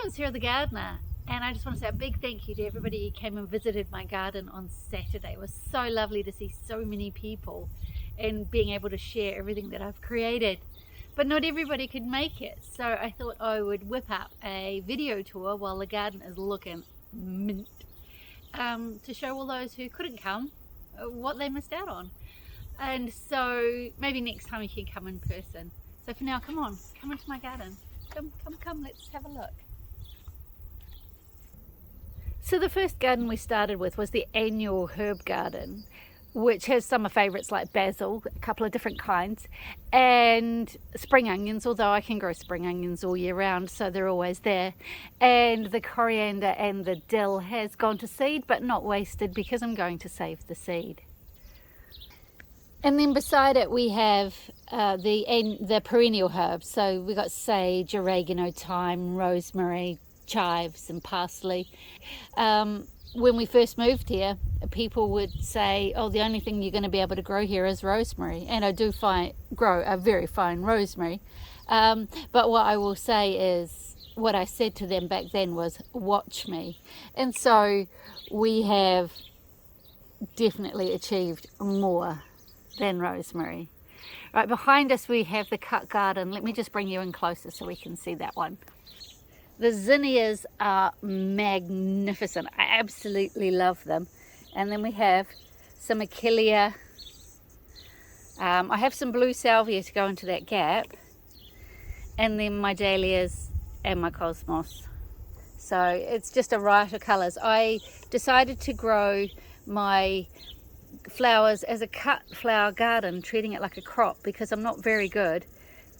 I'm Sarah the gardener, and I just want to say a big thank you to everybody who came and visited my garden on Saturday. It was so lovely to see so many people and being able to share everything that I've created. But not everybody could make it, so I thought I would whip up a video tour while the garden is looking mint, to show all those who couldn't come what they missed out on. And so maybe next time you can come in person. So for now, come on, come into my garden. Come, let's have a look. So the first garden we started with was the annual herb garden, which has summer favourites like basil, a couple of different kinds, and spring onions, although I can grow spring onions all year round, so they're always there. And the coriander and the dill has gone to seed, but not wasted because I'm going to save the seed. And then beside it we have the perennial herbs. So we've got sage, oregano, thyme, rosemary, chives and parsley. When we first moved here, people would say, oh, the only thing you're going to be able to grow here is rosemary. And I do grow a very fine rosemary. But what I will say is, what I said to them back then was, watch me. And so we have definitely achieved more than rosemary. Right behind us we have the cut garden. Let me just bring you in closer so we can see that one. The zinnias are magnificent. I absolutely love them. And then we have some achillea. I have some blue salvia to go into that gap. And then my dahlias and my cosmos. So it's just a riot of colours. I decided to grow my flowers as a cut flower garden, treating it like a crop, because I'm not very good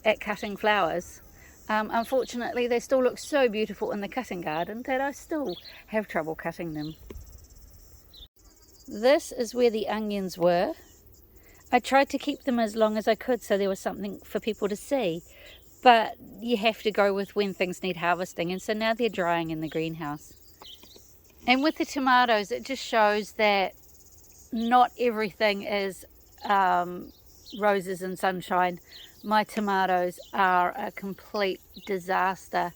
at cutting flowers. Unfortunately, they still look so beautiful in the cutting garden that I still have trouble cutting them. This is where the onions were. I tried to keep them as long as I could so there was something for people to see, but you have to go with when things need harvesting, and so now they're drying in the greenhouse. And with the tomatoes, it just shows that not everything is roses and sunshine. My tomatoes are a complete disaster.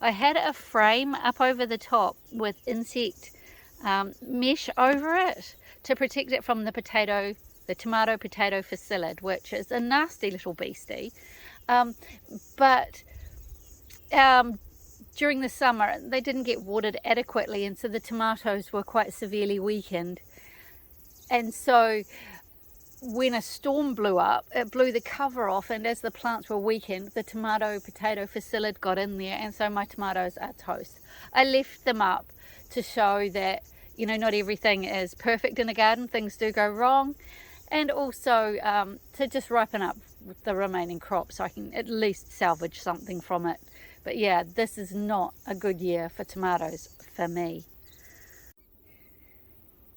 I had a frame up over the top with insect mesh over it to protect it from the tomato potato facillid, which is a nasty little beastie. But during the summer they didn't get watered adequately, and so the tomatoes were quite severely weakened. And so when a storm blew up, it blew the cover off, and as the plants were weakened, the tomato potato facillid got in there, and so my tomatoes are toast. I left them up to show that, you know, not everything is perfect in a garden. Things do go wrong, and also to just ripen up the remaining crop so I can at least salvage something from it. But yeah, this is not a good year for tomatoes for me.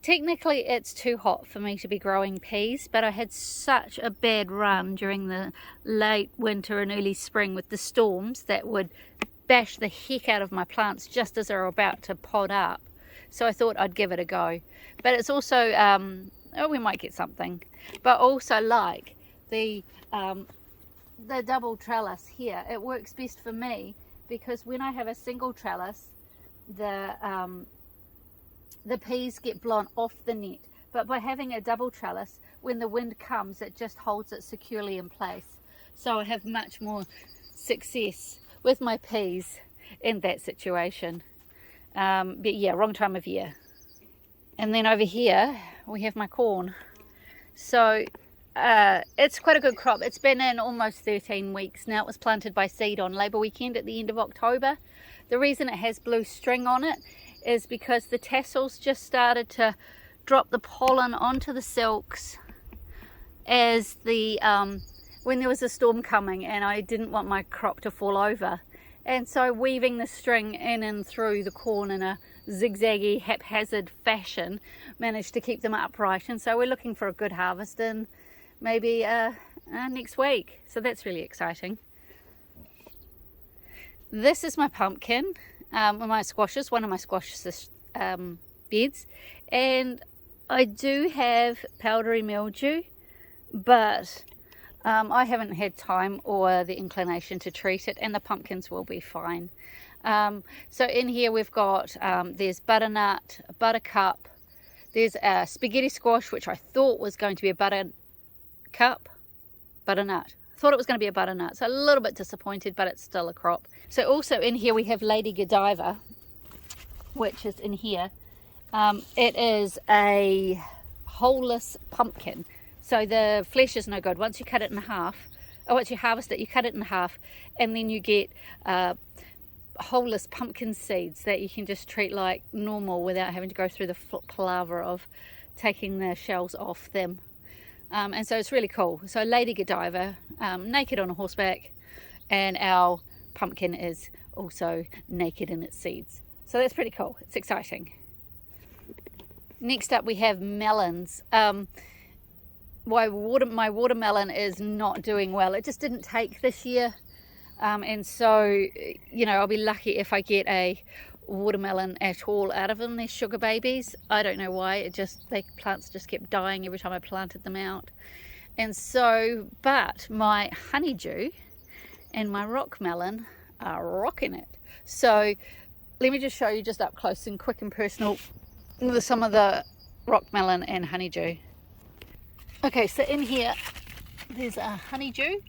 Technically it's too hot for me to be growing peas, but I had such a bad run during the late winter and early spring with the storms that would bash the heck out of my plants just as they're about to pod up. So I thought I'd give it a go. But it's also, we might get something. But also, like the double trellis here, it works best for me because when I have a single trellis, the peas get blown off the net, but by having a double trellis, when the wind comes, it just holds it securely in place. So I have much more success with my peas in that situation. But yeah, wrong time of year. And then over here we have my corn. So it's quite a good crop. It's been in almost 13 weeks now. It was planted by seed on Labour weekend at the end of October. The reason it has blue string on it is because the tassels just started to drop the pollen onto the silks as when there was a storm coming, and I didn't want my crop to fall over, and so weaving the string in and through the corn in a zigzaggy haphazard fashion managed to keep them upright. And so we're looking for a good harvest in maybe next week, so that's really exciting. This is my pumpkin. My squashes, one of my squashes beds, and I do have powdery mildew, but I haven't had time or the inclination to treat it, and the pumpkins will be fine. So in here we've got, there's butternut, buttercup, there's a spaghetti squash, which I thought was going to be a butternut. Thought it was going to be a butternut, so a little bit disappointed, but it's still a crop. So also in here we have Lady Godiva, which is in here. It is a holeless pumpkin, so the flesh is no good. Once you cut it in half, or once you harvest it, you cut it in half, and then you get holeless pumpkin seeds that you can just treat like normal without having to go through the palaver of taking the shells off them. And so it's really cool. So Lady Godiva, naked on a horseback, and our pumpkin is also naked in its seeds. So that's pretty cool. It's exciting. Next up we have melons. My watermelon is not doing well. It just didn't take this year. And so, you know, I'll be lucky if I get a watermelon at all out of them. They're sugar babies. I don't know why. The plants just kept dying every time I planted them out. And so, but my honeydew and my rock melon are rocking it. So let me just show you just up close and quick and personal some of the rock melon and honeydew. Okay, so in here there's a honeydew,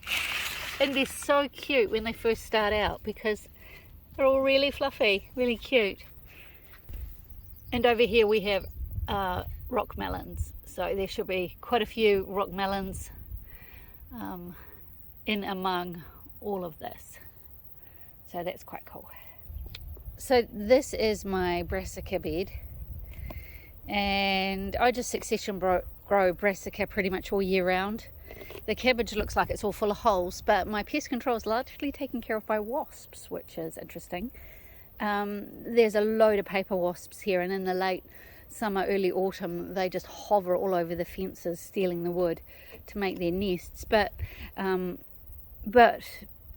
and they're so cute when they first start out because they're all really fluffy, really cute. And over here we have rock melons, so there should be quite a few rock melons in among all of this, so that's quite cool. So this is my brassica bed, and I just succession grow brassica pretty much all year round. The cabbage looks like it's all full of holes, but my pest control is largely taken care of by wasps, which is interesting. There's a load of paper wasps here, and in the late summer, early autumn, they just hover all over the fences, stealing the wood to make their nests. But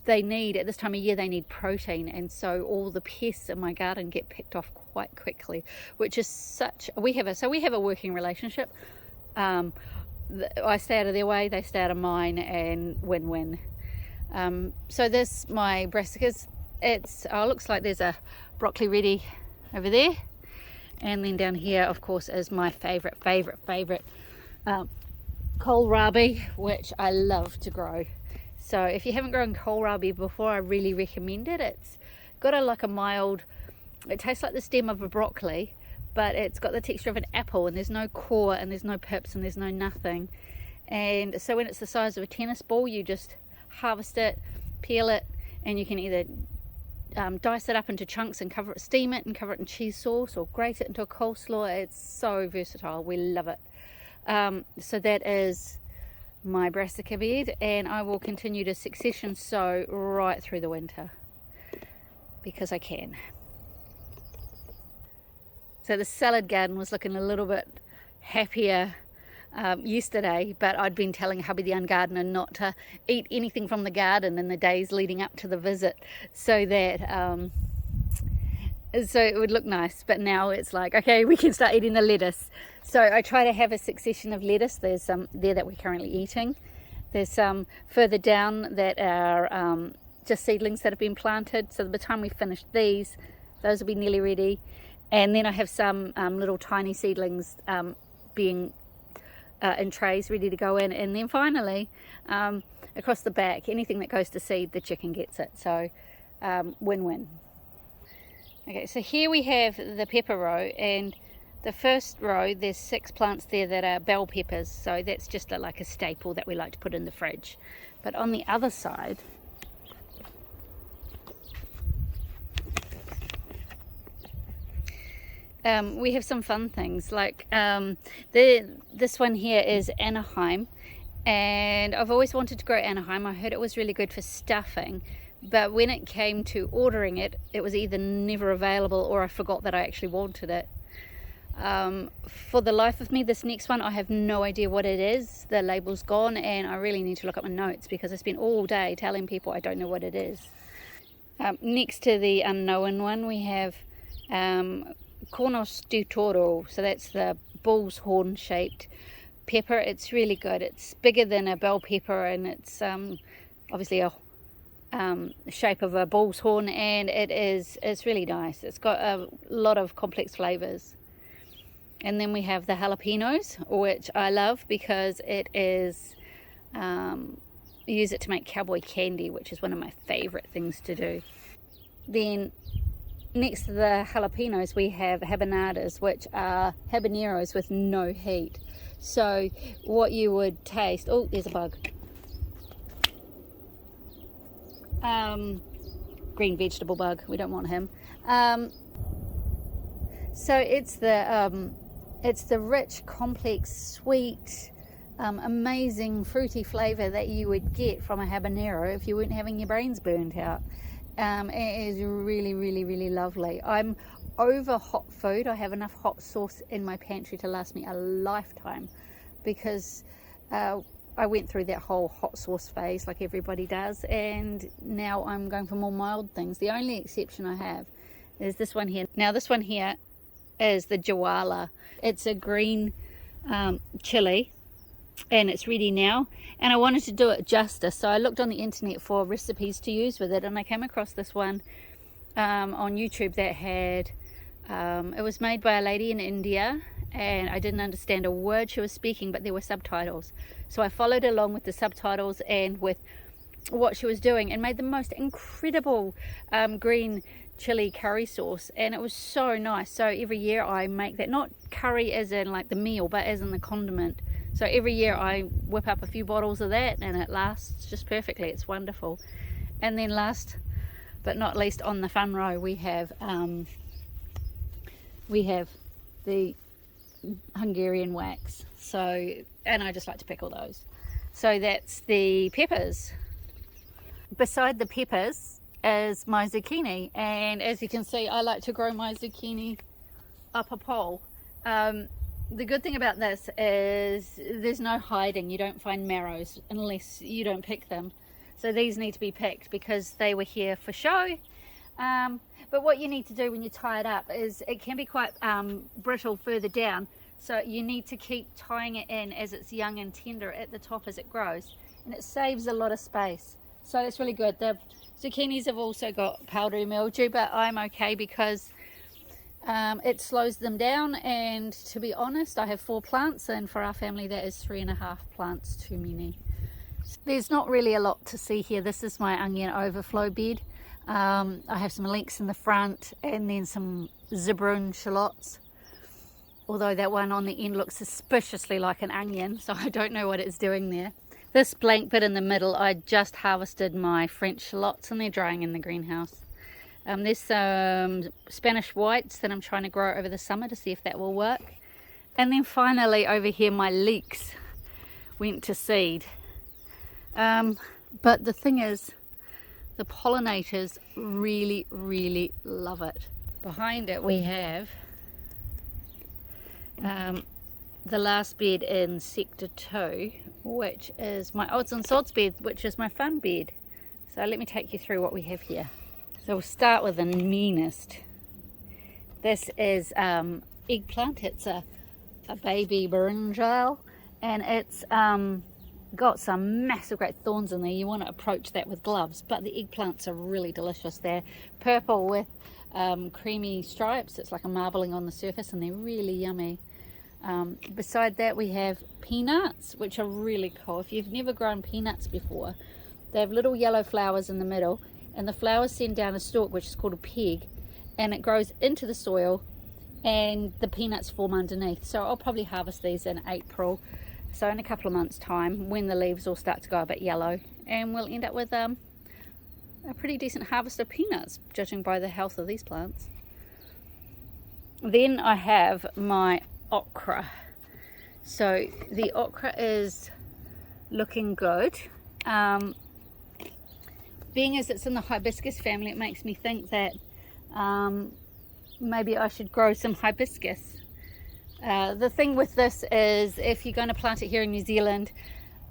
they need, at this time of year, they need protein, and so all the pests in my garden get picked off quite quickly, which is we have a working relationship. I stay out of their way, they stay out of mine, and win-win. So this, my brassicas, looks like there's a broccoli ready over there, and then down here of course is my favorite kohlrabi, which I love to grow. So if you haven't grown kohlrabi before, I really recommend it. It's got a mild, it tastes like the stem of a broccoli, but it's got the texture of an apple, and there's no core, and there's no pips, and there's no nothing. And so when it's the size of a tennis ball, you just harvest it, peel it, and you can either dice it up into chunks and steam it and cover it in cheese sauce, or grate it into a coleslaw. It's so versatile. We love it. So that is my brassica bed, and I will continue to succession sow right through the winter because I can. So the salad garden was looking a little bit happier yesterday, but I'd been telling hubby the ungardener not to eat anything from the garden in the days leading up to the visit, so that so it would look nice. But now it's like, okay, we can start eating the lettuce. So I try to have a succession of lettuce. There's some there that we're currently eating. There's some further down that are just seedlings that have been planted, so by the time we finish these, those will be nearly ready. And then I have some little tiny seedlings being in trays ready to go in. And then finally, across the back, anything that goes to seed, the chicken gets it. So win-win. Okay, so here we have the pepper row, and the first row, there's 6 plants there that are bell peppers. So that's just like a staple that we like to put in the fridge. But on the other side, we have some fun things, like this one here is Anaheim, and I've always wanted to grow Anaheim. I heard it was really good for stuffing, but when it came to ordering it, it was either never available or I forgot that I actually wanted it. For the life of me, this next one, I have no idea what it is. The label's gone, and I really need to look up my notes because I spent all day telling people I don't know what it is. Next to the unknown one, we have Cornos de Toro, so that's the bull's horn shaped pepper. It's really good. It's bigger than a bell pepper, and it's obviously a shape of a bull's horn, and it's really nice. It's got a lot of complex flavors. And then we have the jalapenos, which I love because it is use it to make cowboy candy, which is one of my favorite things to do. Then next to the jalapenos we have habanadas, which are habaneros with no heat. So what you would taste, oh, there's a bug. Green vegetable bug, we don't want him. So it's the rich, complex, sweet, amazing fruity flavor that you would get from a habanero if you weren't having your brains burnt out. It is really, really, really lovely. I'm over hot food. I have enough hot sauce in my pantry to last me a lifetime, because I went through that whole hot sauce phase like everybody does, and now I'm going for more mild things. The only exception I have is this one here. Now this one here is the jawala. It's a green chili, and it's ready now, and I wanted to do it justice, so I looked on the internet for recipes to use with it, and I came across this one on YouTube that had it was made by a lady in India, and I didn't understand a word she was speaking, but there were subtitles, so I followed along with the subtitles and with what she was doing, and made the most incredible green chili curry sauce, and it was so nice. So every year I make that, not curry as in like the meal, but as in the condiment. So every year I whip up a few bottles of that, and it lasts just perfectly. It's wonderful. And then last but not least, on the fun row we have the Hungarian wax. So, and I just like to pickle those. So that's the peppers. Beside the peppers is my zucchini, and as you can see, I like to grow my zucchini up a pole. The good thing about this is there's no hiding. You don't find marrows unless you don't pick them. So these need to be picked because they were here for show. But what you need to do when you tie it up is, it can be quite brittle further down, so you need to keep tying it in as it's young and tender at the top as it grows, and it saves a lot of space. So it's really good. The zucchinis have also got powdery mildew, but I'm okay because it slows them down, and to be honest, I have 4 plants, and for our family that is 3.5 plants too many. There's not really a lot to see here. This is my onion overflow bed. I have some leeks in the front, and then some zebroon shallots, although that one on the end looks suspiciously like an onion, so I don't know what it's doing there. This blank bit in the middle, I just harvested my French shallots, and they're drying in the greenhouse. There's some Spanish whites that I'm trying to grow over the summer to see if that will work. And then finally over here, my leeks went to seed. But the thing is, the pollinators really, really love it. Behind it we have the last bed in sector 2, which is my odds and sods bed, which is my fun bed. So let me take you through what we have here. So we'll start with the meanest. This is eggplant. It's a baby brinjal, and it's got some massive great thorns in there. You want to approach that with gloves, but the eggplants are really delicious. They're purple with creamy stripes. It's like a marbling on the surface, and they're really yummy. Beside that we have peanuts, which are really cool. If you've never grown peanuts before, they have little yellow flowers in the middle, and the flowers send down a stalk which is called a peg, and it grows into the soil, and the peanuts form underneath. So I'll probably harvest these in April, so in a couple of months time, when the leaves all start to go a bit yellow, and we'll end up with a pretty decent harvest of peanuts, judging by the health of these plants. Then I have my okra. So the okra is looking good. Being as it's in the hibiscus family, it makes me think that maybe I should grow some hibiscus. The thing with this is, if you're going to plant it here in New Zealand,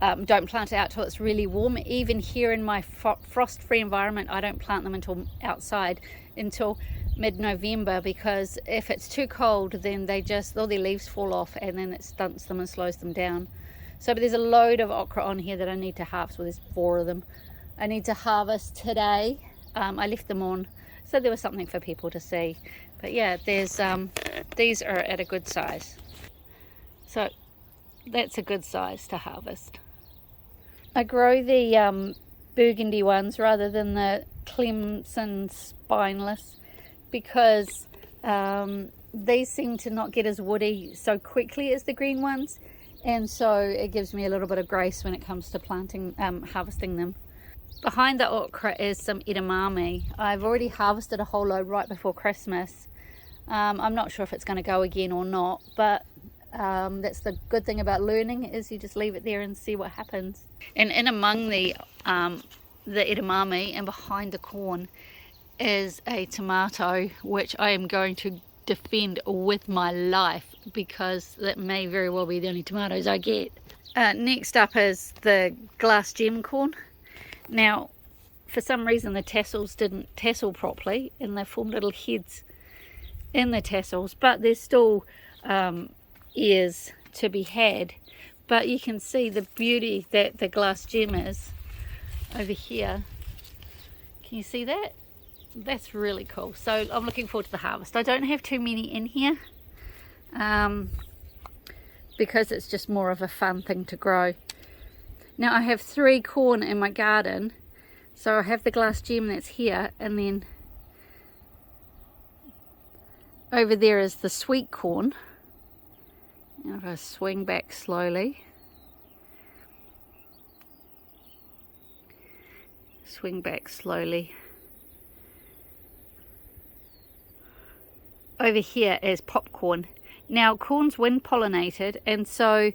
don't plant it out till it's really warm. Even here in my frost-free environment, I don't plant them outside until mid-November, because if it's too cold, then all their leaves fall off, and then it stunts them and slows them down. So but there's a load of okra on here that I need to harvest. Well, there's 4 of them. I need to harvest today. I left them on so there was something for people to see. But yeah, there's these are at a good size. So that's a good size to harvest. I grow the burgundy ones rather than the Clemson spineless because these seem to not get as woody so quickly as the green ones, and so it gives me a little bit of grace when it comes to planting, harvesting them. Behind the okra is some edamame. I've already harvested a whole load right before Christmas. I'm not sure if it's going to go again or not, but that's the good thing about learning, is you just leave it there and see what happens. And in among the edamame and behind the corn is a tomato, which I am going to defend with my life because that may very well be the only tomatoes I get. Next up is the glass gem corn. Now, for some reason the tassels didn't tassel properly and they formed little heads in the tassels, but there's still ears to be had. But you can see the beauty that the glass gem is over here. Can you see that? That's really cool. So I'm looking forward to the harvest. I don't have too many in here because it's just more of a fun thing to grow. Now I have 3 corn in my garden. So I have the glass gem that's here, and then over there is the sweet corn. Now if I swing back slowly. Swing back slowly. Over here is popcorn. Now corn's wind pollinated, and so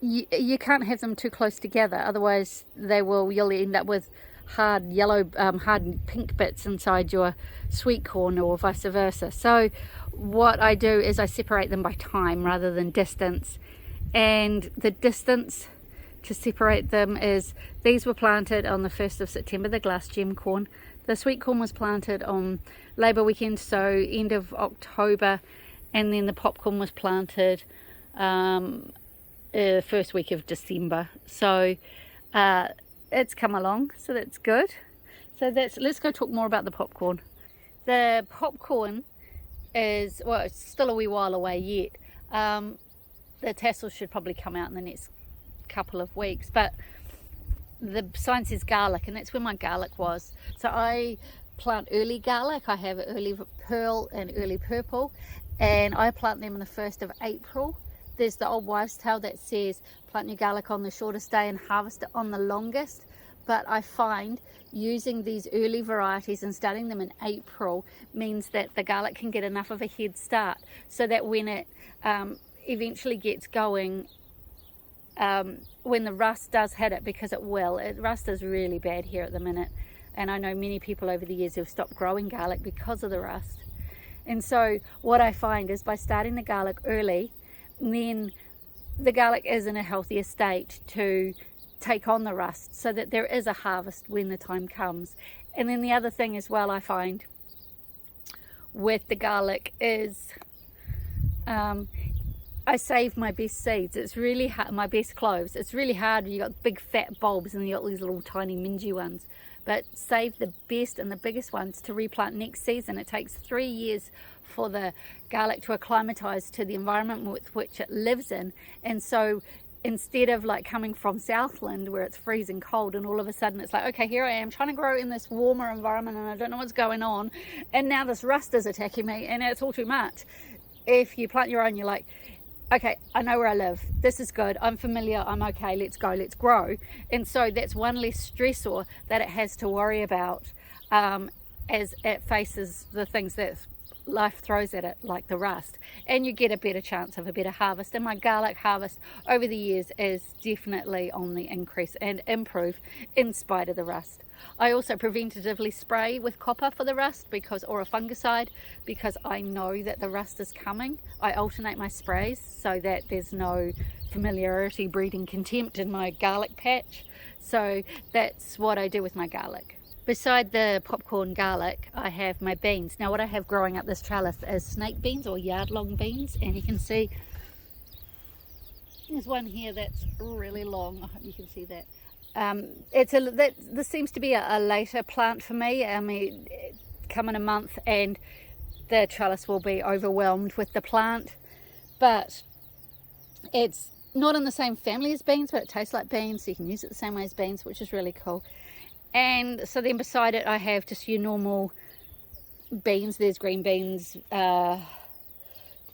you can't have them too close together, otherwise you'll end up with hard yellow, hard pink bits inside your sweet corn, or vice versa. So what I do is I separate them by time rather than distance, and the distance to separate them is these were planted on the 1st of September, the glass gem corn. The sweet corn was planted on Labour weekend, so end of October, and then the popcorn was planted first week of December. So it's come along, so that's good. So let's go talk more about the popcorn. The popcorn is, well, it's still a wee while away yet. The tassels should probably come out in the next couple of weeks, but the sign says garlic, and that's where my garlic was. So I plant early garlic. I have early pearl and early purple, and I plant them on the 1st of April. There's the old wives' tale that says plant your garlic on the shortest day and harvest it on the longest. But I find using these early varieties and starting them in April means that the garlic can get enough of a head start, so that when it eventually gets going, when the rust does hit it, because it will, rust is really bad here at the minute, and I know many people over the years who have stopped growing garlic because of the rust. And so what I find is by starting the garlic early, then the garlic is in a healthier state to take on the rust, so that there is a harvest when the time comes. And then the other thing as well I find with the garlic is I save my best seeds. It's really hard, my best cloves. It's really hard when you got big fat bulbs and you got these little tiny mingy ones. But save the best and the biggest ones to replant next season. It takes 3 years for the garlic to acclimatise to the environment with which it lives in. And so instead of like coming from Southland where it's freezing cold and all of a sudden it's like, okay, here I am trying to grow in this warmer environment and I don't know what's going on, and now this rust is attacking me and it's all too much. If you plant your own, you're like, okay, I know where I live, this is good, I'm familiar, I'm okay, let's go, let's grow. And so that's one less stressor that it has to worry about as it faces the things that life throws at it, like the rust, and you get a better chance of a better harvest. And my garlic harvest over the years is definitely on the increase and improve in spite of the rust. I also preventatively spray with copper for the rust, or a fungicide, because I know that the rust is coming. I alternate my sprays so that there's no familiarity breeding contempt in my garlic patch. So that's what I do with my garlic. Beside the popcorn garlic, I have my beans. Now what I have growing up this trellis is snake beans or yard long beans, and you can see there's one here that's really long. I hope you can see that. This seems to be a later plant for me. I mean, come in a month and the trellis will be overwhelmed with the plant, but it's not in the same family as beans, but it tastes like beans, so you can use it the same way as beans, which is really cool. And so then beside it I have just your normal beans. There's green beans,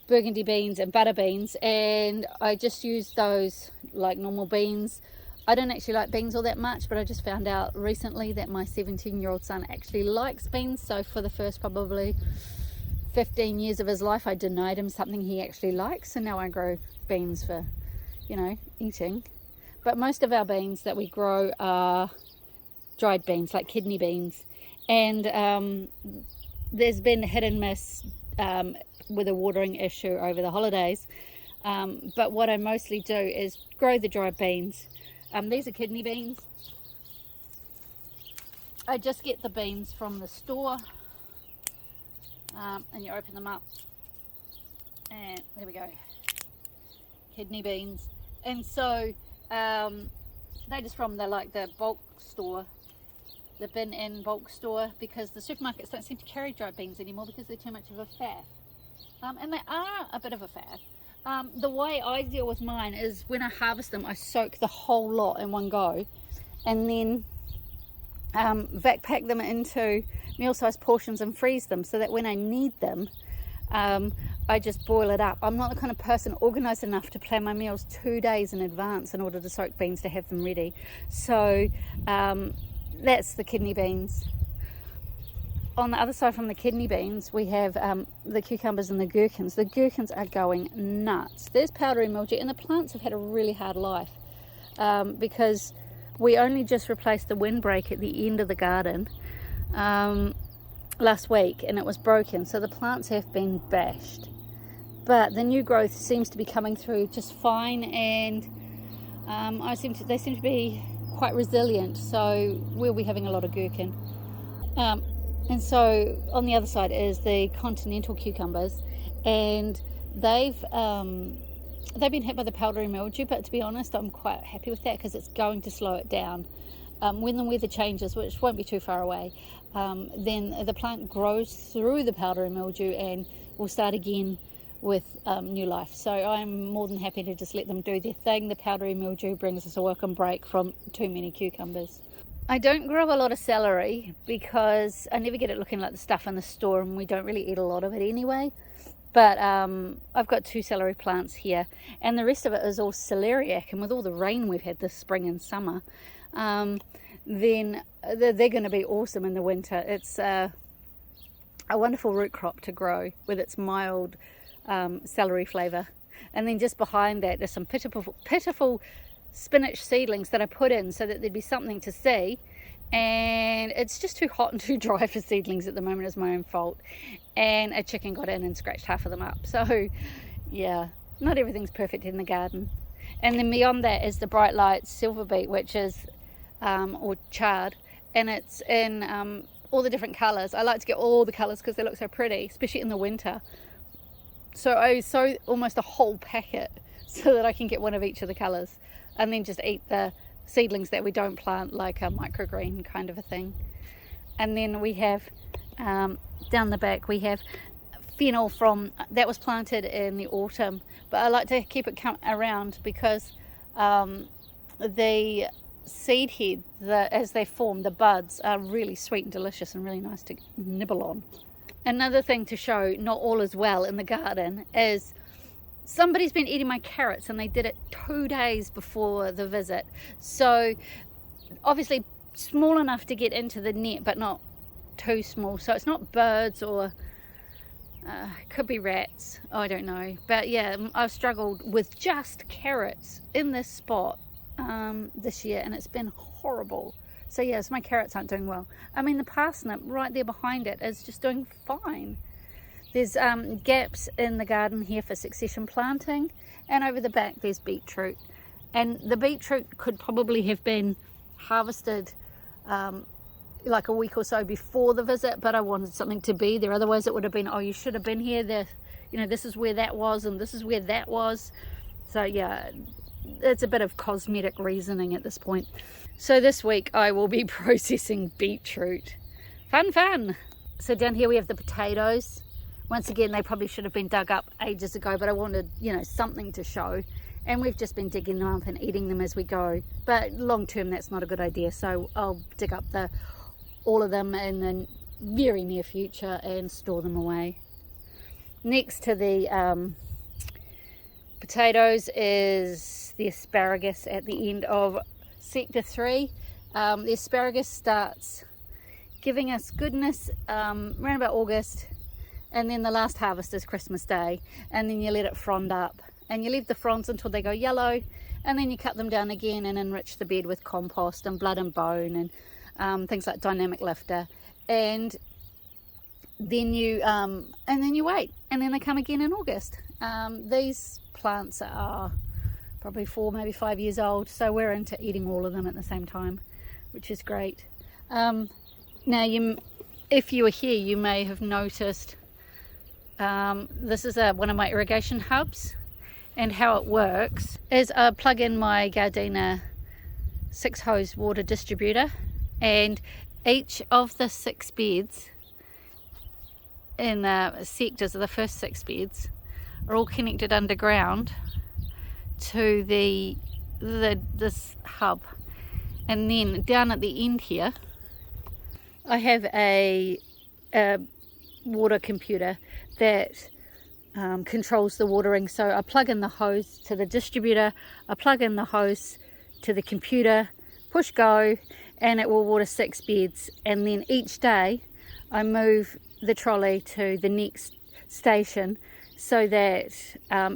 burgundy beans and butter beans, and I just use those like normal beans. I don't actually like beans all that much, but I just found out recently that my 17-year-old son actually likes beans. So for the first probably 15 years of his life, I denied him something he actually likes, and now I grow beans for, you know, eating. But most of our beans that we grow are dried beans, like kidney beans, and there's been hit and miss with a watering issue over the holidays, but what I mostly do is grow the dried beans. These are kidney beans. I just get the beans from the store, and you open them up, and there we go, kidney beans. And so they're just from the bulk store, the bin and bulk store, because the supermarkets don't seem to carry dried beans anymore because they're too much of a faff. And they are a bit of a faff. The way I deal with mine is when I harvest them, I soak the whole lot in one go, and then vac pack them into meal-sized portions and freeze them, so that when I need them, I just boil it up. I'm not the kind of person organised enough to plan my meals 2 days in advance in order to soak beans to have them ready. So that's the kidney beans. On the other side from the kidney beans, we have the cucumbers and the gherkins. The gherkins are going nuts. There's powdery mildew, and the plants have had a really hard life because we only just replaced the windbreak at the end of the garden last week, and it was broken, so the plants have been bashed. But the new growth seems to be coming through just fine, and they seem to be quite resilient, so we'll be having a lot of gherkin. And so on the other side is the continental cucumbers, and they've been hit by the powdery mildew, but to be honest, I'm quite happy with that because it's going to slow it down. When the weather changes, which won't be too far away, then the plant grows through the powdery mildew and will start again with new life. So I'm more than happy to just let them do their thing. The powdery mildew brings us a welcome break from too many cucumbers. I don't grow a lot of celery because I never get it looking like the stuff in the store, and we don't really eat a lot of it anyway. But I've got 2 celery plants here, and the rest of it is all celeriac, and with all the rain we've had this spring and summer, then they're going to be awesome in the winter. It's a wonderful root crop to grow with its mild celery flavour. And then just behind that there's some pitiful spinach seedlings that I put in so that there'd be something to see, and it's just too hot and too dry for seedlings at the moment. It's my own fault, and a chicken got in and scratched half of them up. So yeah, not everything's perfect in the garden. And then beyond that is the bright light silver beet, which is or chard, and it's in all the different colours. I like to get all the colours because they look so pretty, especially in the winter. So I sow almost a whole packet so that I can get one of each of the colours, and then just eat the seedlings that we don't plant, like a microgreen kind of a thing. And then we have down the back we have fennel that was planted in the autumn, but I like to keep it around because the seed head, as they form, the buds are really sweet and delicious and really nice to nibble on. Another thing to show not all is well in the garden is somebody's been eating my carrots, and they did it 2 days before the visit. So obviously small enough to get into the net, but not too small. So it's not birds, or could be rats, I don't know. But yeah, I've struggled with just carrots in this spot this year, and it's been horrible. So yes, my carrots aren't doing well. I mean, the parsnip right there behind it is just doing fine. There's gaps in the garden here for succession planting, and over the back there's beetroot. And the beetroot could probably have been harvested like a week or so before the visit, but I wanted something to be there. Otherwise it would have been, oh, you should have been here. This is where that was, and this is where that was. So yeah, it's a bit of cosmetic reasoning at this point. So this week I will be processing beetroot. Fun. So down here we have the potatoes. Once again, they probably should have been dug up ages ago, but I wanted, something to show. And we've just been digging them up and eating them as we go. But long term, that's not a good idea. So I'll dig up all of them in the very near future and store them away. Next to the potatoes is the asparagus at the end of sector 3. The asparagus starts giving us goodness around about August, and then the last harvest is Christmas Day, and then you let it frond up and you leave the fronds until they go yellow, and then you cut them down again and enrich the bed with compost and blood and bone and things like dynamic lifter, and then you wait, and then they come again in August. These plants are probably 4, maybe 5 years old, so we're into eating all of them at the same time, which is great. Now, if you were here, you may have noticed this is one of my irrigation hubs, and how it works is I plug in my Gardena 6-hose water distributor, and each of the 6 beds in the sectors of the first 6 beds are all connected underground to this hub. And then down at the end here I have a water computer that controls the watering. So I plug in the hose to the distributor, I plug in the hose to the computer, push go, and it will water 6 beds. And then each day I move the trolley to the next station so that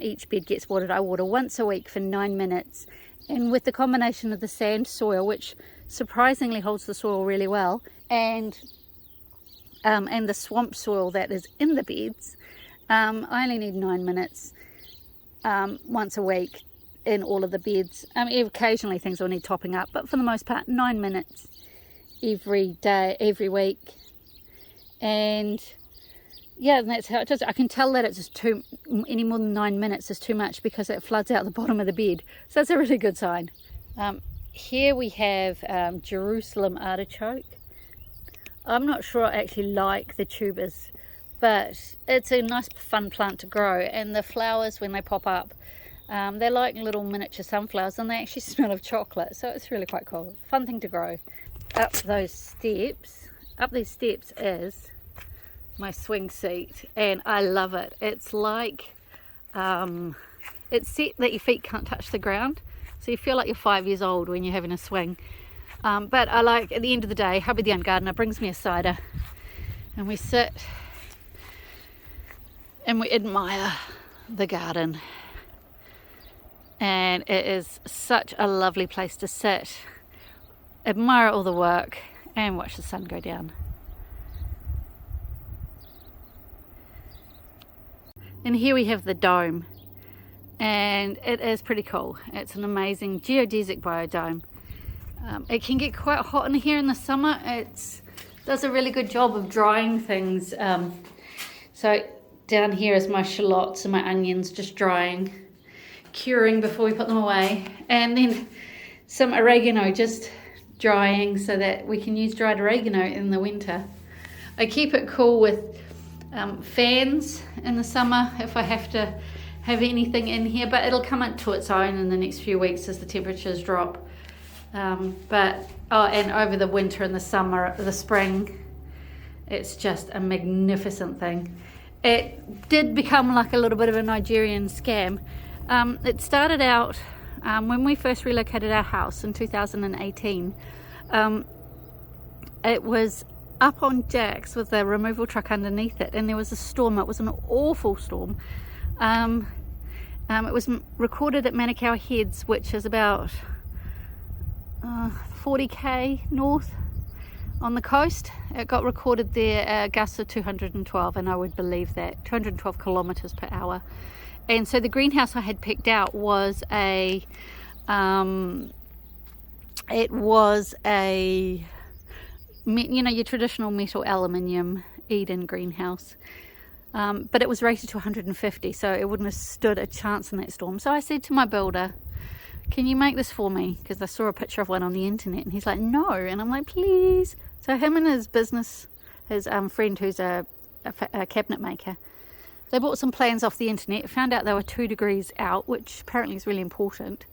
each bed gets watered. I water once a week for 9 minutes, and with the combination of the sand soil, which surprisingly holds the soil really well, and the swamp soil that is in the beds, I only need 9 minutes once a week in all of the beds. Occasionally things will need topping up, but for the most part 9 minutes every day, every week. And yeah, and that's how it does it. I can tell that it's just any more than 9 minutes is too much, because it floods out the bottom of the bed. So that's a really good sign. Here we have Jerusalem artichoke. I'm not sure I actually like the tubers, but it's a nice fun plant to grow, and the flowers, when they pop up, they're like little miniature sunflowers, and they actually smell of chocolate, so it's really quite cool. Fun thing to grow. Up these steps is my swing seat, and I love it. It's like it's set that your feet can't touch the ground, so you feel like you're 5 years old when you're having a swing. But I like, at the end of the day, hubby the young gardener brings me a cider, and we sit and we admire the garden, and it is such a lovely place to sit, admire all the work, and watch the sun go down. And here we have the dome, and it is pretty cool. It's an amazing geodesic biodome. It can get quite hot in here in the summer. It does a really good job of drying things. So down here is my shallots and my onions just drying, curing before we put them away. And then some oregano just drying so that we can use dried oregano in the winter. I keep it cool with fans in the summer if I have to have anything in here, but it'll come into its own in the next few weeks as the temperatures drop. And over the winter and the summer, the spring, it's just a magnificent thing. It did become like a little bit of a Nigerian scam. It started out when we first relocated our house in 2018. It was up on jacks with a removal truck underneath it, and there was a storm. It was an awful storm. It was recorded at Manukau Heads, which is about 40k north on the coast. It got recorded there, gusts of 212, and I would believe that 212 kilometers per hour. And so the greenhouse I had picked out was your traditional metal aluminium Eden greenhouse, but it was rated to 150, so it wouldn't have stood a chance in that storm. So I said to my builder, can you make this for me? Because I saw a picture of one on the internet, and he's like, no. And I'm like, please. So him and his business, his friend who's a cabinet maker, they bought some plans off the internet, found out they were 2 degrees out, which apparently is really important.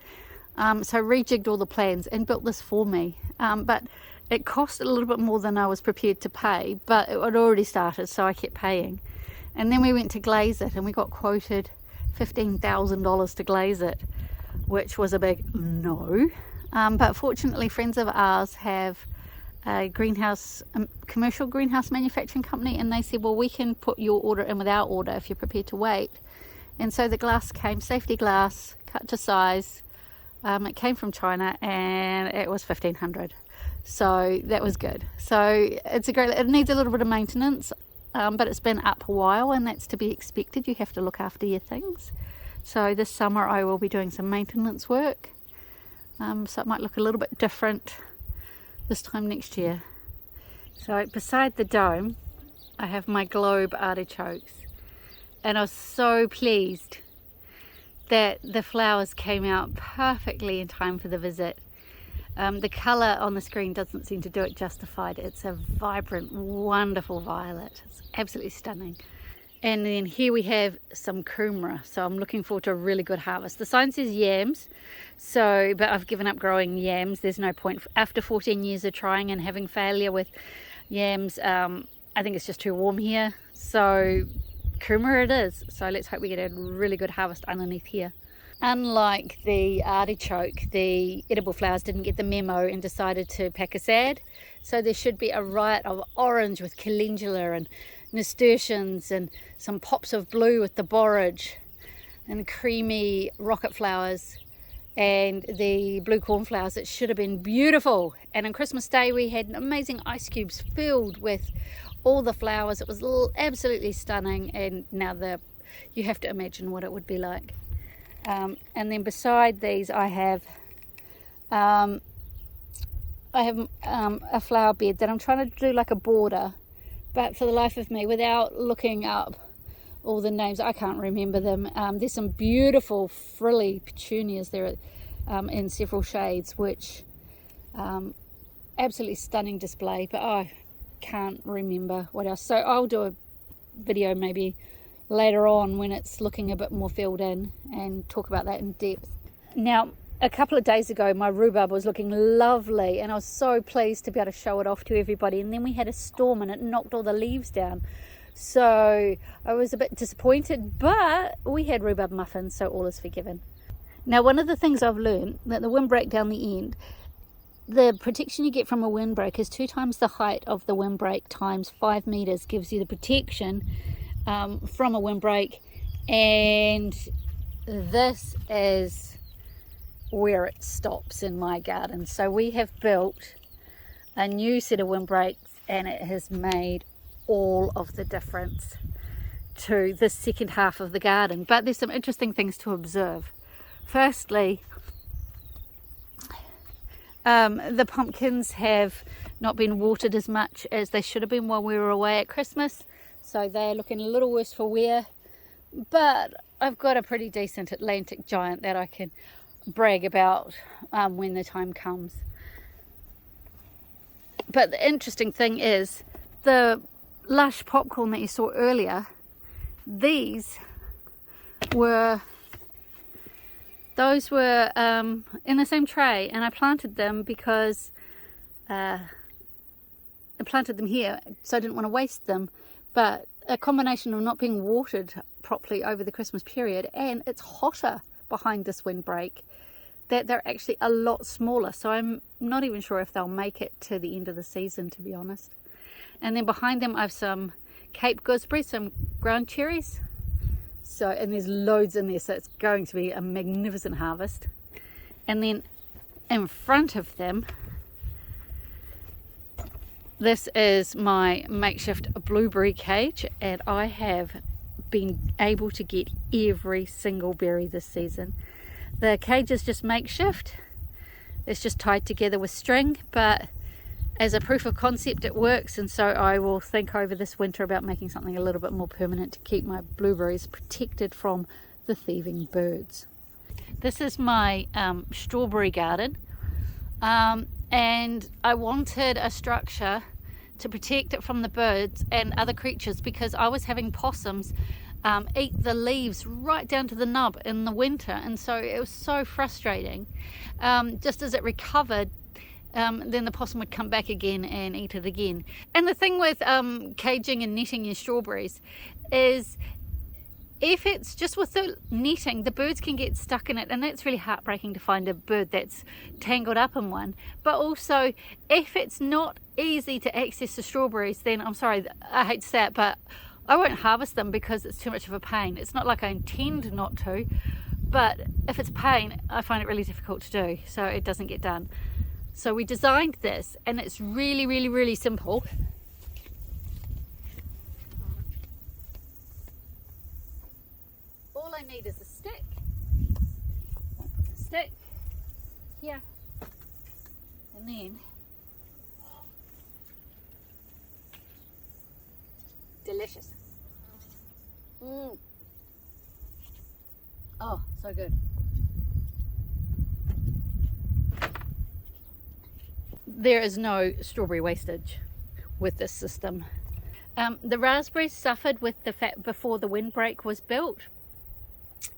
So rejigged all the plans and built this for me. But it cost a little bit more than I was prepared to pay, but it had already started, so I kept paying. And then we went to glaze it, and we got quoted $15,000 to glaze it, which was a big no. But fortunately, friends of ours have a commercial greenhouse manufacturing company, and they said, well, we can put your order in with our order if you're prepared to wait. And so the glass came, safety glass, cut to size. It came from China, and it was $1,500. So that was good. So it needs a little bit of maintenance, but it's been up a while, and that's to be expected. You have to look after your things. So this summer I will be doing some maintenance work. So it might look a little bit different this time next year. So beside the dome I have my globe artichokes, and I was so pleased that the flowers came out perfectly in time for the visit. The colour on the screen doesn't seem to do it justified. It's a vibrant, wonderful violet. It's absolutely stunning. And then here we have some kumara, so I'm looking forward to a really good harvest. The sign says yams, but I've given up growing yams. There's no point. After 14 years of trying and having failure with yams, I think it's just too warm here. So kumara it is. So let's hope we get a really good harvest underneath here. Unlike the artichoke, the edible flowers didn't get the memo and decided to pack a sad. So there should be a riot of orange with calendula and nasturtiums and some pops of blue with the borage and creamy rocket flowers and the blue cornflowers. It should have been beautiful. And on Christmas Day we had amazing ice cubes filled with all the flowers. It was absolutely stunning, and now you have to imagine what it would be like. And then beside these I have a flower bed that I'm trying to do like a border, but for the life of me, without looking up all the names, I can't remember them. There's some beautiful frilly petunias there in several shades, which absolutely stunning display, but I can't remember what else. So I'll do a video maybe later on when it's looking a bit more filled in and talk about that in depth. Now, a couple of days ago my rhubarb was looking lovely, and I was so pleased to be able to show it off to everybody, and then we had a storm and it knocked all the leaves down, so I was a bit disappointed, but we had rhubarb muffins, so all is forgiven. Now, one of the things I've learned, that the windbreak down the end, the protection you get from a windbreak is 2 times the height of the windbreak times 5 meters gives you the protection from a windbreak, and this is where it stops in my garden. So we have built a new set of windbreaks, and it has made all of the difference to the second half of the garden. But there's some interesting things to observe. Firstly, the pumpkins have not been watered as much as they should have been while we were away at Christmas, so they're looking a little worse for wear, but I've got a pretty decent Atlantic giant that I can brag about when the time comes. But the interesting thing is the lush popcorn that you saw earlier, those were in the same tray, and I planted them because I planted them here, so I didn't want to waste them. But a combination of not being watered properly over the Christmas period, and it's hotter behind this windbreak, that they're actually a lot smaller, so I'm not even sure if they'll make it to the end of the season, to be honest. And then behind them I have some Cape gooseberries, some ground cherries, and there's loads in there, so it's going to be a magnificent harvest. And then in front of them, this is my makeshift blueberry cage, and I have been able to get every single berry this season. The cage is just makeshift, it's just tied together with string, but as a proof of concept it works, and so I will think over this winter about making something a little bit more permanent to keep my blueberries protected from the thieving birds. This is my strawberry garden, and I wanted a structure to protect it from the birds and other creatures, because I was having possums eat the leaves right down to the nub in the winter, and so it was so frustrating. Just as it recovered, then the possum would come back again and eat it again. And the thing with caging and netting your strawberries is, if it's just with the netting, the birds can get stuck in it, and that's really heartbreaking to find a bird that's tangled up in one. But also, if it's not easy to access the strawberries, then I'm sorry, I hate to say it, but I won't harvest them because it's too much of a pain. It's not like I intend not to, but if it's pain, I find it really difficult to do, so it doesn't get done. So we designed this, and it's really, really, really simple. All I need is a stick. I'll put the stick here, and then delicious. Oh, so good. There is no strawberry wastage with this system. The raspberries suffered with the fact before the windbreak was built,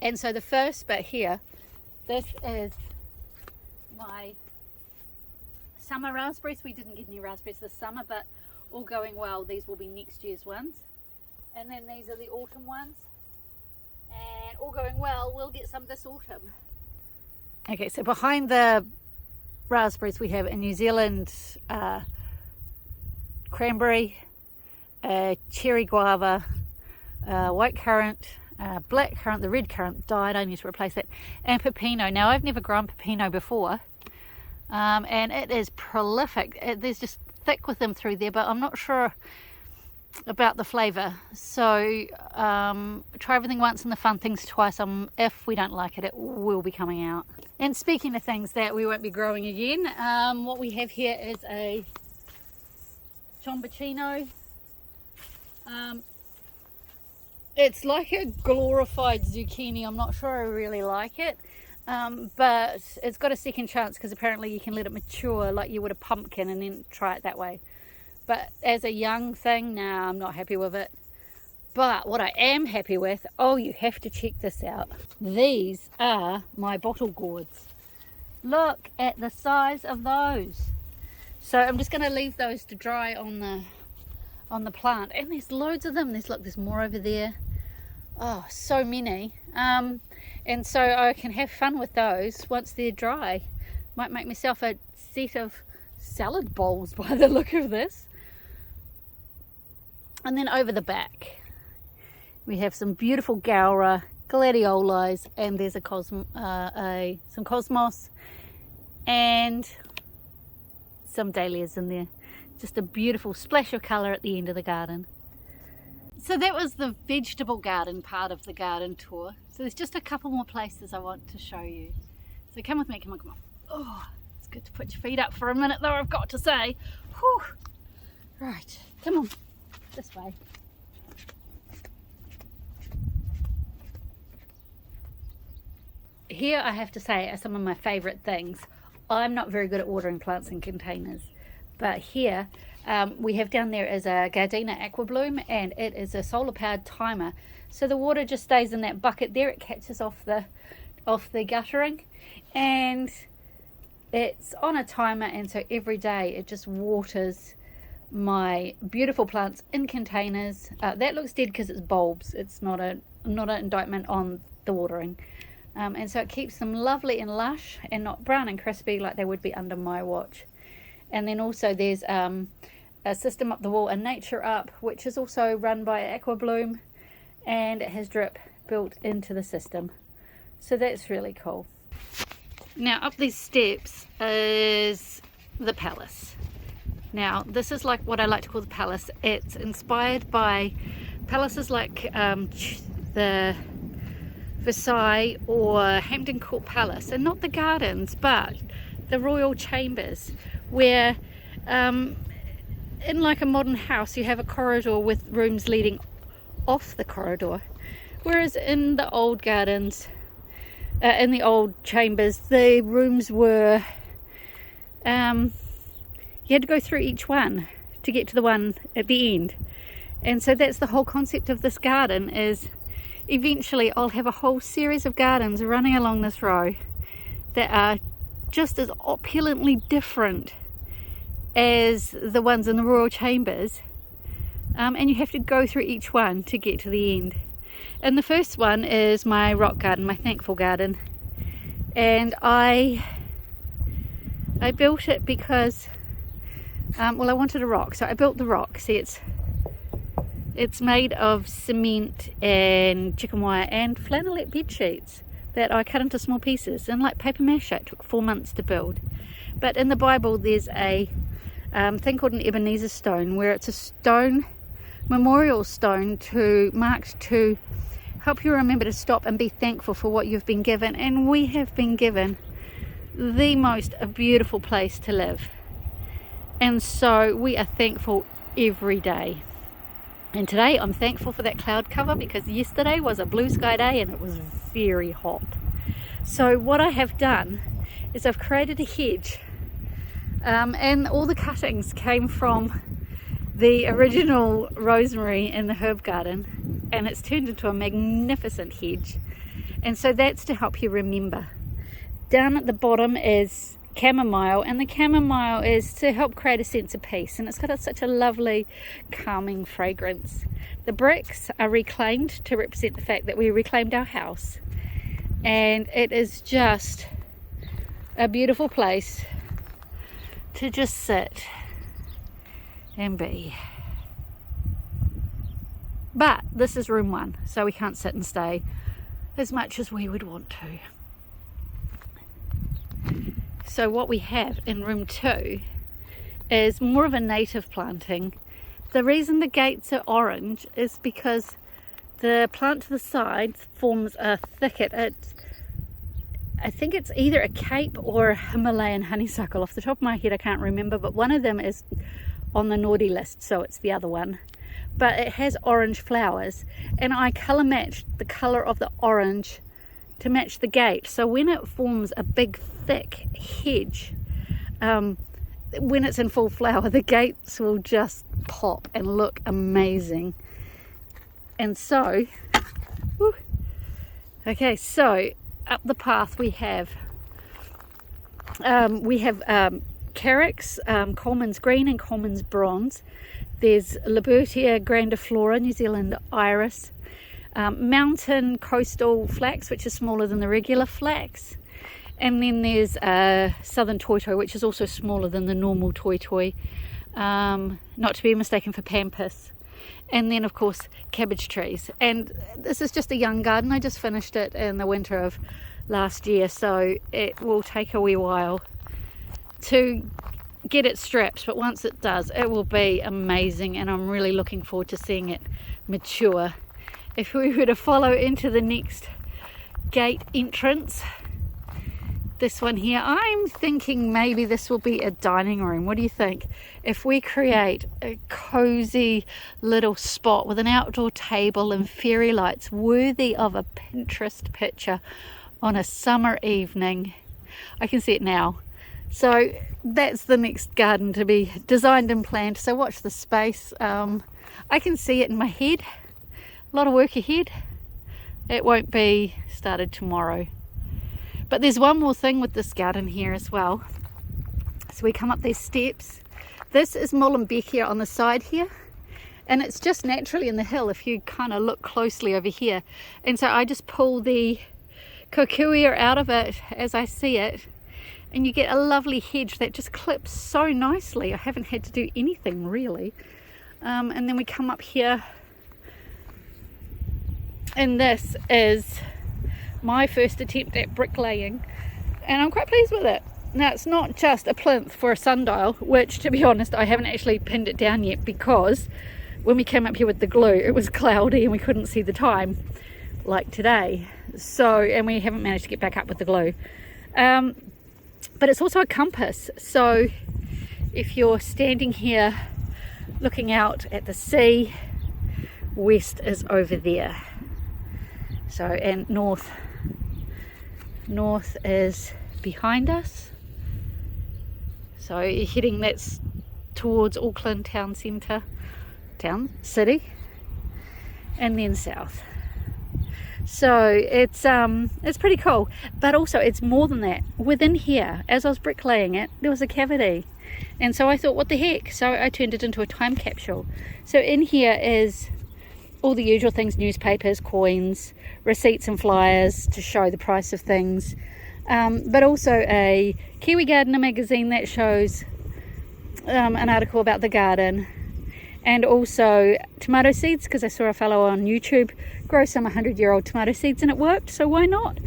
and so the first bit here, this is my summer raspberries. We didn't get any raspberries this summer, but all going well, these will be next year's ones. And then these are the autumn ones, and all going well, we'll get some this autumn. Okay, so behind the raspberries we have a New Zealand cranberry, cherry guava, white currant, black currant. The red currant died, I need to replace that, and pepino. Now, I've never grown pepino before, and it is prolific. There's just thick with them through there, but I'm not sure about the flavour. So try everything once and the fun things twice. If we don't like it, it will be coming out. And speaking of things that we won't be growing again, what we have here is a chombochino. It's like a glorified zucchini. I'm not sure I really like it, but it's got a second chance because apparently you can let it mature like you would a pumpkin and then try it that way. But as a young thing, nah, I'm not happy with it. But what I am happy with, oh, you have to check this out. These are my bottle gourds. Look at the size of those. So I'm just going to leave those to dry on the plant. And there's loads of them. There's more over there. Oh, so many. And so I can have fun with those once they're dry. Might make myself a set of salad bowls by the look of this. And then over the back we have some beautiful gaura, gladiolis, and there's some cosmos and some dahlias in there. Just a beautiful splash of colour at the end of the garden. So that was the vegetable garden part of the garden tour. So there's just a couple more places I want to show you. So come with me, come on, come on. Oh, it's good to put your feet up for a minute though, I've got to say. Whew. Right, come on, this way. Here I have to say are some of my favourite things. I'm not very good at watering plants in containers, but here we have down there is a Gardenia Aqua Bloom, and it is a solar powered timer. So the water just stays in that bucket there, it catches off the guttering, and it's on a timer, and so every day it just waters my beautiful plants in containers. That looks dead because it's bulbs. It's not an indictment on the watering. And so it keeps them lovely and lush and not brown and crispy like they would be under my watch. And then also there's a system up the wall, a Nature Up, which is also run by Aqua Bloom, and it has drip built into the system. So that's really cool. Now up these steps is the palace. Now this is like what I like to call the palace. It's inspired by palaces like the Versailles or Hampton Court Palace, and not the gardens but the royal chambers, where in like a modern house you have a corridor with rooms leading off the corridor, whereas in the old gardens in the old chambers, the rooms were, you had to go through each one to get to the one at the end. And so that's the whole concept of this garden, is eventually I'll have a whole series of gardens running along this row that are just as opulently different as the ones in the royal chambers, and you have to go through each one to get to the end. And the first one is my rock garden, my thankful garden, and I built it because well, I wanted a rock, so I built the rock. See, it's made of cement and chicken wire and flannelette bed sheets that I cut into small pieces, and like paper mache. It took 4 months to build. But in the Bible there's a thing called an Ebenezer stone, where it's a stone, memorial stone, marked to help you remember to stop and be thankful for what you've been given. And we have been given the most beautiful place to live, and so we are thankful every day. And today I'm thankful for that cloud cover, because yesterday was a blue sky day and it was very hot. So what I have done is I've created a hedge, and all the cuttings came from the original rosemary in the herb garden, and it's turned into a magnificent hedge. And so that's to help you remember. Down at the bottom is chamomile, and the chamomile is to help create a sense of peace, and it's got such a lovely calming fragrance. The bricks are reclaimed to represent the fact that we reclaimed our house, and it is just a beautiful place to just sit and be. But this is room 1, so we can't sit and stay as much as we would want to. So what we have in room 2 is more of a native planting. The reason the gates are orange is because the plant to the side forms a thicket. I think it's either a Cape or a Himalayan honeysuckle. Off the top of my head I can't remember, but one of them is on the naughty list, so it's the other one. But it has orange flowers, and I colour matched the colour of the orange to match the gate. So when it forms a big thick hedge, when it's in full flower, the gates will just pop and look amazing. And so okay, so up the path we have Carrick's, Coleman's Green and Coleman's Bronze. There's Libertia grandiflora, New Zealand iris, mountain coastal flax, which is smaller than the regular flax, and then there's southern toitoi, which is also smaller than the normal toitoi, not to be mistaken for pampas. And then of course cabbage trees. And this is just a young garden. I just finished it in the winter of last year, so it will take a wee while to get it strapped, but once it does, it will be amazing, and I'm really looking forward to seeing it mature. If we were to follow into the next gate entrance, this one here, I'm thinking maybe this will be a dining room. What do you think? If we create a cozy little spot with an outdoor table and fairy lights worthy of a Pinterest picture on a summer evening. I can see it now. So that's the next garden to be designed and planned. So watch the space. I can see it in my head. A lot of work ahead. It won't be started tomorrow. But there's one more thing with this garden here as well. So we come up these steps. This is Molenbeekia on the side here, and it's just naturally in the hill if you kind of look closely over here. And so I just pull the cocuia out of it as I see it, and you get a lovely hedge that just clips so nicely. I haven't had to do anything really. And then we come up here, and this is my first attempt at bricklaying, and I'm quite pleased with it. Now, it's not just a plinth for a sundial, which to be honest I haven't actually pinned it down yet, because when we came up here with the glue it was cloudy and we couldn't see the time like today, so, and we haven't managed to get back up with the glue. But it's also a compass, so if you're standing here looking out at the sea, west is over there, so, and north North is behind us. So you're heading, that's towards Auckland town centre, city, and then south. So it's pretty cool, but also it's more than that. Within here, as I was bricklaying it, there was a cavity, and so I thought, what the heck? So I turned it into a time capsule. So in here is all the usual things: newspapers, coins, receipts and flyers to show the price of things, but also a Kiwi Gardener magazine that shows an article about the garden, and also tomato seeds, because I saw a fellow on YouTube grow some 100-year-old tomato seeds and it worked, so why not?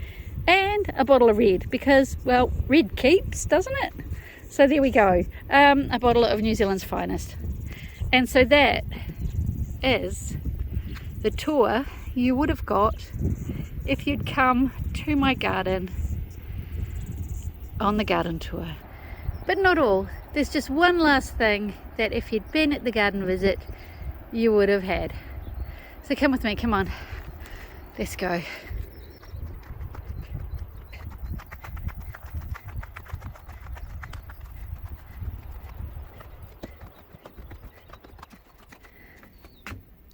And a bottle of red, because, well, red keeps, doesn't it? So there we go, a bottle of New Zealand's finest. And so that is the tour you would have got if you'd come to my garden on the garden tour. But not all. There's just one last thing that if you'd been at the garden visit, you would have had. So come with me, come on. Let's go.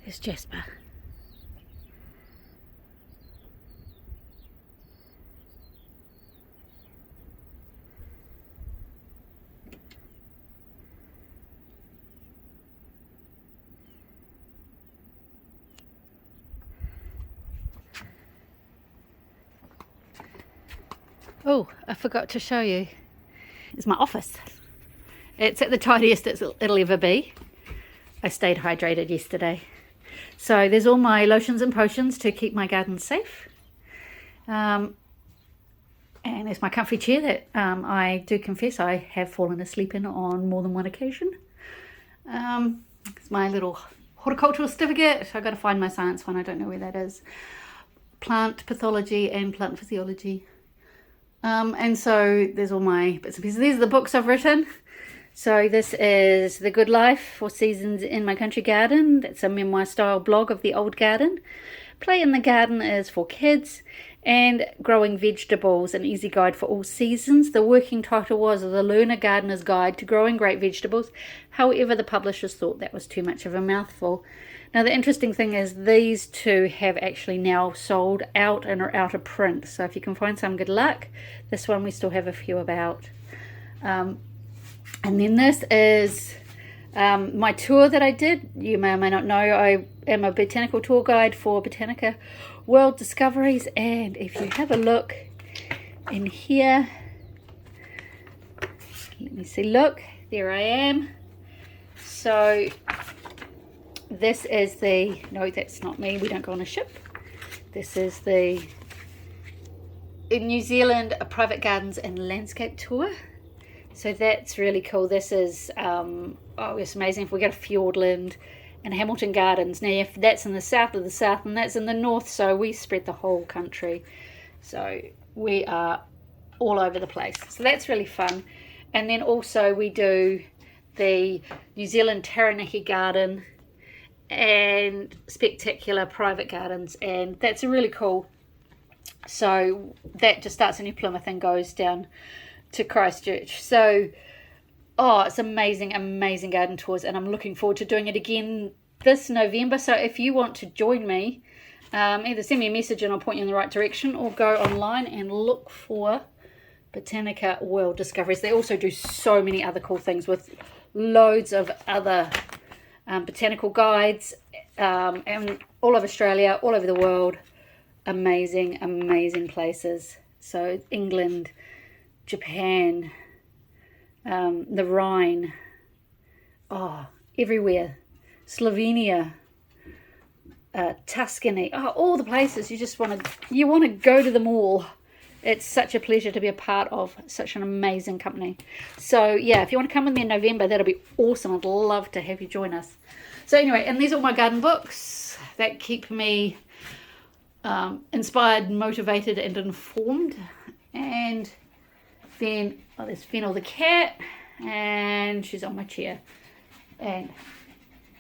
There's Jasper. Oh, I forgot to show you. It's my office. It's at the tidiest it'll ever be. I stayed hydrated yesterday. So there's all my lotions and potions to keep my garden safe. And there's my comfy chair that I do confess I have fallen asleep in on more than one occasion. It's my little horticultural certificate. I've got to find my science one. I don't know where that is. Plant pathology and plant physiology. And so there's all my bits and pieces. These are the books I've written. So this is The Good Life, 4 Seasons in My Country Garden. That's a memoir style blog of the old garden. Play in the Garden is for kids. And Growing Vegetables, an easy guide for all seasons. The working title was The Learner Gardener's Guide to Growing Great Vegetables. However, the publishers thought that was too much of a mouthful. Now, the interesting thing is these two have actually now sold out and are out of print. So if you can find some, good luck. This one we still have a few about. And then this is my tour that I did. You may or may not know I am a botanical tour guide for Botanica World Discoveries. And if you have a look in here, let me see, look, there I am. So this is the, no, that's not me, we don't go on a ship. This is the in New Zealand Private Gardens and Landscape Tour. So that's really cool. This is, oh, it's amazing. If we go to Fiordland and Hamilton Gardens. Now, if that's in the south of the south and that's in the north, so we spread the whole country. So we are all over the place. So that's really fun. And then also we do the New Zealand Taranaki Garden and Spectacular Private Gardens, and that's a really cool. So that just starts in New Plymouth and goes down to Christchurch. So, oh, it's amazing, amazing garden tours, and I'm looking forward to doing it again this November. So if you want to join me, either send me a message and I'll point you in the right direction, or go online and look for Botanica World Discoveries. They also do so many other cool things with loads of other botanical guides, and all over Australia, all over the world. Amazing, amazing places. So England, Japan, the Rhine, oh, everywhere. Slovenia, Tuscany, oh, all the places. You want to go to them all. It's such a pleasure to be a part of such an amazing company. So yeah, if you want to come with me in November, that'll be awesome. I'd love to have you join us. So anyway, and these are all my garden books that keep me inspired, motivated and informed. And then, oh, there's Fennel the cat, and she's on my chair. And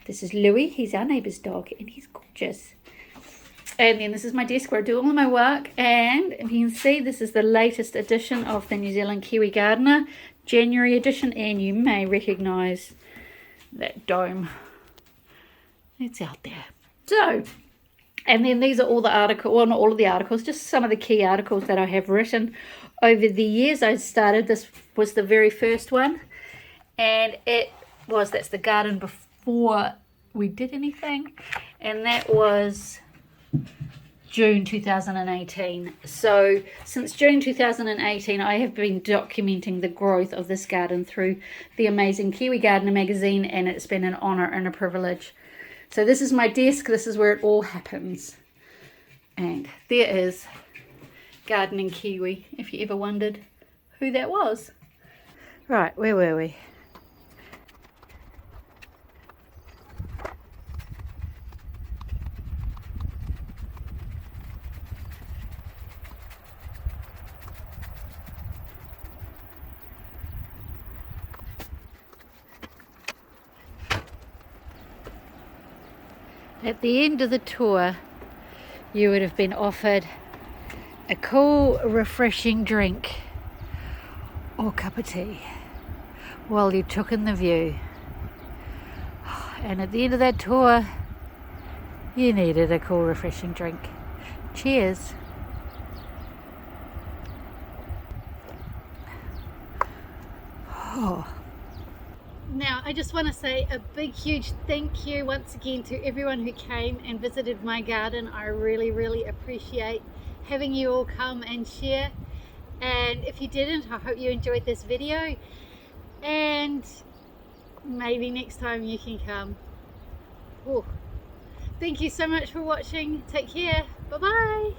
this is Louis, he's our neighbour's dog, and he's gorgeous. And then this is my desk where I do all of my work. And if you can see, this is the latest edition of the New Zealand Kiwi Gardener, January edition. And you may recognise that dome. It's out there. So, and then these are all the articles, well, not all of the articles, just some of the key articles that I have written over the years. This was the very first one. And that's the garden before we did anything. And that was June 2018. So since June 2018, I have been documenting the growth of this garden through the amazing Kiwi Gardener magazine, and it's been an honour and a privilege. So this is my desk. This is where it all happens. And there is Gardening Kiwi, if you ever wondered who that was. Right, where were we? At the end of the tour, you would have been offered a cool, refreshing drink or cup of tea while you took in the view. And at the end of that tour, you needed a cool, refreshing drink. Cheers. Oh. Now, I just want to say a big, huge thank you once again to everyone who came and visited my garden. I really, really appreciate having you all come and share. And if you didn't, I hope you enjoyed this video. And maybe next time you can come. Oh. Thank you so much for watching. Take care. Bye-bye.